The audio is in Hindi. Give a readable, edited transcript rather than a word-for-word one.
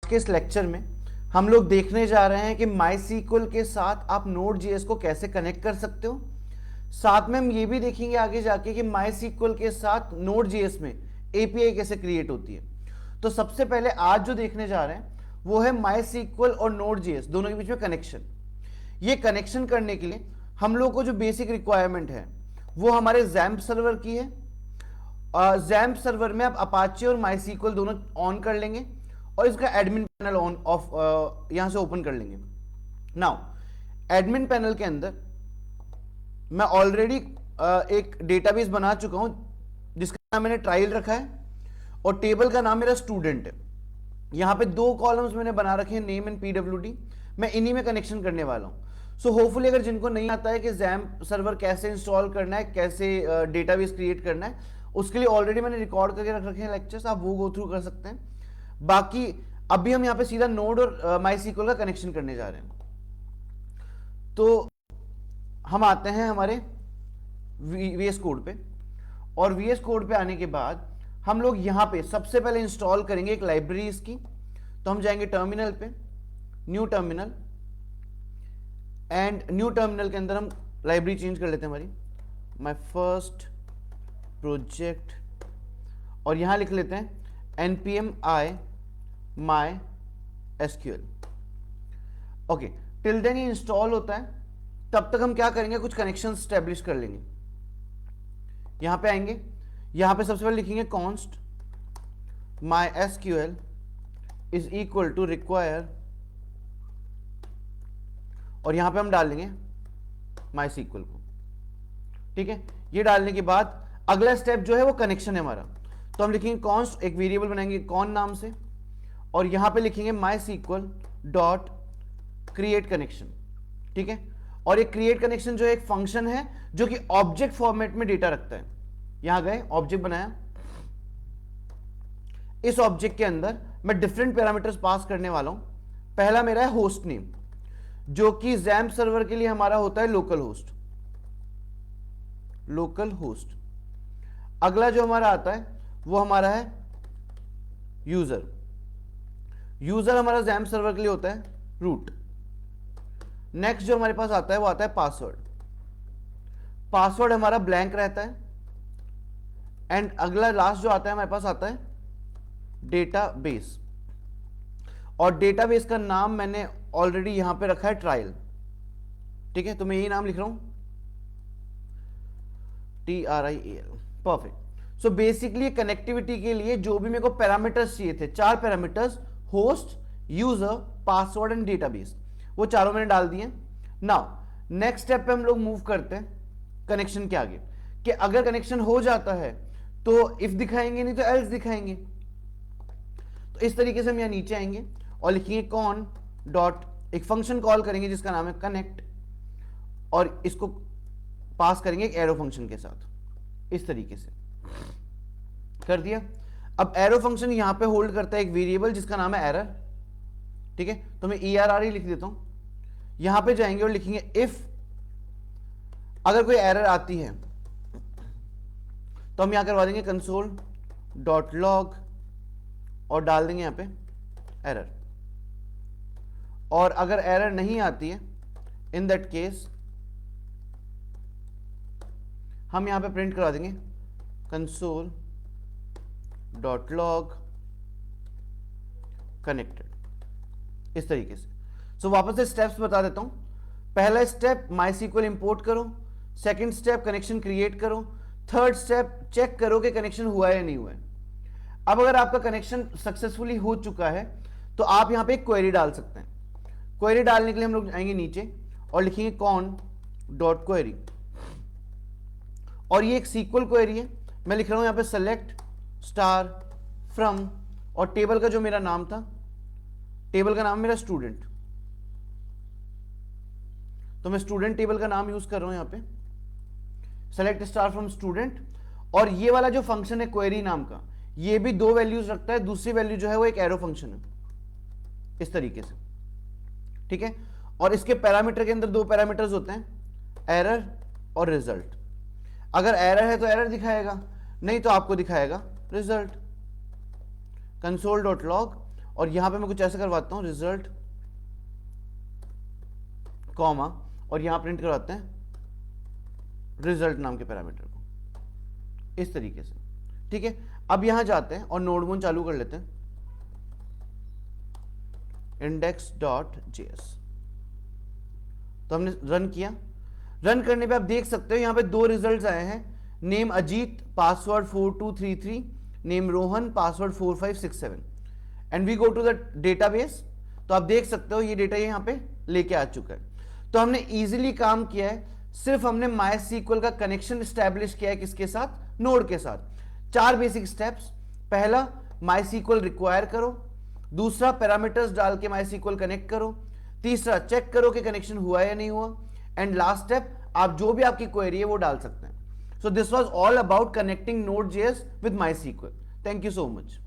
के इस लेक्चर में हम लोग देखने जा रहे हैं कि माईसीक्वल के साथ आप नोड.जेएस को कैसे कनेक्ट कर सकते हो। साथ में हम ये भी देखेंगे आगे जाके कि माईसीक्वल के साथ नोड.जेएस में एपीआई कैसे क्रिएट होती है। तो सबसे पहले आज जो देखने जा रहे हैं वो है माईसीक्वल और नोड.जेएस दोनों के बीच में कनेक्शन। ये कनेक्शन करने के लिए हम लोग को जो बेसिक रिक्वायरमेंट है वो हमारे जैम्प सर्वर की है। जैम्प सर्वर में आप अपाचे और माईसीक्वल दोनों ऑन कर लेंगे और इसका एडमिन पैनल ऑन ऑफ यहां से ओपन कर लेंगे। नाउ एडमिन पैनल के अंदर मैं ऑलरेडी एक डेटाबेस बना चुका हूं जिसका नाम मैंने ट्रायल रखा है और टेबल का नाम मेरा स्टूडेंट है। यहां पे दो कॉलम्स मैंने बना रखे हैं, नेम एंड पीडब्ल्यूडी। मैं इन्हीं में कनेक्शन करने वाला हूं। सो होपफुली अगर जिनको नहीं आता है कि जैम्प सर्वर कैसे इंस्टॉल करना है, कैसे डेटाबेस क्रिएट करना है, उसके लिए ऑलरेडी मैंने रिकॉर्ड करके रख रखे हैं लेक्चर्स, आप वो गो थ्रू कर सकते हैं। बाकी अभी हम यहां पे सीधा नोड और माईसीक्वल का कनेक्शन करने जा रहे हैं। तो हम आते हैं हमारे वीएस कोड पे और वीएस कोड पे आने के बाद हम लोग यहां पे सबसे पहले इंस्टॉल करेंगे एक लाइब्रेरी इसकी। तो हम जाएंगे टर्मिनल पे, new terminal, and new terminal के अंदर हम लाइब्रेरी चेंज कर लेते हैं हमारी, माय फर्स्ट प्रोजेक्ट, और यहां लिख लेते हैं npm i mysql। Okay, till then ये इंस्टॉल होता है तब तक हम क्या करेंगे, कुछ कनेक्शन स्टैब्लिश कर लेंगे। यहां पे आएंगे, यहां पे सबसे पहले लिखेंगे const mysql is equal to require, और यहां पे हम डाल लेंगे माईसीक्वल को। ठीक है, ये डालने के बाद अगला स्टेप जो है वो कनेक्शन है हमारा। तो हम लिखेंगे const, एक वेरिएबल बनाएंगे कॉन नाम से, और यहां पे लिखेंगे mysql डॉट क्रिएट कनेक्शन। ठीक है, और ये क्रिएट कनेक्शन जो है एक फंक्शन है जो कि ऑब्जेक्ट फॉर्मेट में डेटा रखता है। यहां गए, ऑब्जेक्ट बनाया, इस ऑब्जेक्ट के अंदर मैं डिफरेंट पैरामीटर्स पास करने वाला हूं। पहला मेरा है होस्ट नेम, जो कि जैम्प सर्वर के लिए हमारा होता है लोकल होस्ट, लोकल होस्ट। अगला जो हमारा आता है वो हमारा है यूजर, यूजर हमारा जैम्प सर्वर के लिए होता है रूट। नेक्स्ट जो हमारे पास आता है वो आता है पासवर्ड, पासवर्ड हमारा ब्लैंक रहता है। एंड अगला लास्ट जो आता है हमारे पास आता है डेटाबेस, और डेटाबेस का नाम मैंने ऑलरेडी यहां पे रखा है ट्रायल। ठीक है, तो मैं यही नाम लिख रहा हूं, TRIAL। Perfect. So basically connectivity के लिए जो भी मेरे को पैरामीटर्स चाहिए थे, 4 parameters, host, user, password and database, वो चारों मैंने डाल दिए। नाउ नेक्स्ट स्टेप पे हम लोग मूव करते हैं कनेक्शन के आगे, कि अगर कनेक्शन हो जाता है तो इफ दिखाएंगे, नहीं तो एल्स दिखाएंगे। तो इस तरीके से हम यहां नीचे आएंगे और लिखेंगे कॉन डॉट, एक फंक्शन कॉल करेंगे जिसका नाम है कनेक्ट, और इसको पास करेंगे एक एरो फंक्शन के साथ। इस तरीके से कर दिया। अब एरो फंक्शन यहां पे होल्ड करता है एक वेरिएबल जिसका नाम है एरर। ठीक है, तो मैं ERR ही लिख देता हूं। यहां पे जाएंगे और लिखेंगे इफ अगर कोई एरर आती है तो हम यहां करवा देंगे कंसोल डॉट लॉग और डाल देंगे यहां पे एरर। और अगर एरर नहीं आती है, इन दैट केस हम यहां पे प्रिंट करवा देंगे कंसोल डॉट लॉग कनेक्टेड। इस तरीके से। सो वापस से स्टेप्स बता देता हूं। पहला स्टेप माईसीक्वल इंपोर्ट करो, सेकंड स्टेप कनेक्शन क्रिएट करो, थर्ड स्टेप चेक करो कि कनेक्शन हुआ है या नहीं हुआ है। अब अगर आपका कनेक्शन सक्सेसफुली हो चुका है तो आप यहां पे एक क्वेरी डाल सकते हैं। क्वेरी डालने के लिए हम लोग आएंगे नीचे और लिखेंगे कॉन डॉट क्वेरी, और ये एक सीक्वल क्वेरी है। मैं लिख रहा हूं यहां पे सेलेक्ट स्टार फ्रॉम, और टेबल का जो मेरा नाम था, टेबल का नाम मेरा स्टूडेंट, तो मैं स्टूडेंट टेबल का नाम यूज कर रहा हूं यहां पे, सेलेक्ट स्टार फ्रॉम स्टूडेंट। और ये वाला जो फंक्शन है क्वेरी नाम का, ये भी 2 वैल्यूज रखता है। दूसरी वैल्यू जो है वो एक एरो फंक्शन है, इस तरीके से। ठीक है, और इसके पैरामीटर के अंदर 2 पैरामीटर्स होते हैं, एरर और रिजल्ट। अगर एरर है तो एरर दिखाएगा, नहीं तो आपको दिखाएगा रिजल्ट। कंसोल डॉट लॉग, और यहां पे मैं कुछ ऐसा करवाता हूं, रिजल्ट कॉमा, और यहां प्रिंट करवाते हैं रिजल्ट नाम के पैरामीटर को, इस तरीके से। ठीक है, अब यहां जाते हैं और नोडमोन चालू कर लेते हैं, index.js। तो हमने रन किया। रन करने पे आप देख सकते हो यहां पे दो रिजल्ट्स आए हैं, name Ajit password 4233, name Rohan password 4567, and we go to the database. तो आप देख सकते हो ये डेटा यहां पे लेके आ चुका है। तो हमने इजीली काम किया है, सिर्फ हमने MySQL का कनेक्शन स्टैब्लिश किया है किसके साथ, नोड के साथ। 4 बेसिक स्टेप्स, पहला MySQL रिक्वायर करो, दूसरा पैरामीटर्स डाल के MySQL कनेक्ट करो, तीसरा चेक करो कि कनेक्शन हुआ या नहीं हुआ, एंड लास्ट स्टेप आप जो भी आपकी क्वेरी है वो डाल सकते हैं। So this was all about connecting Node.js with MySQL। Thank you so much.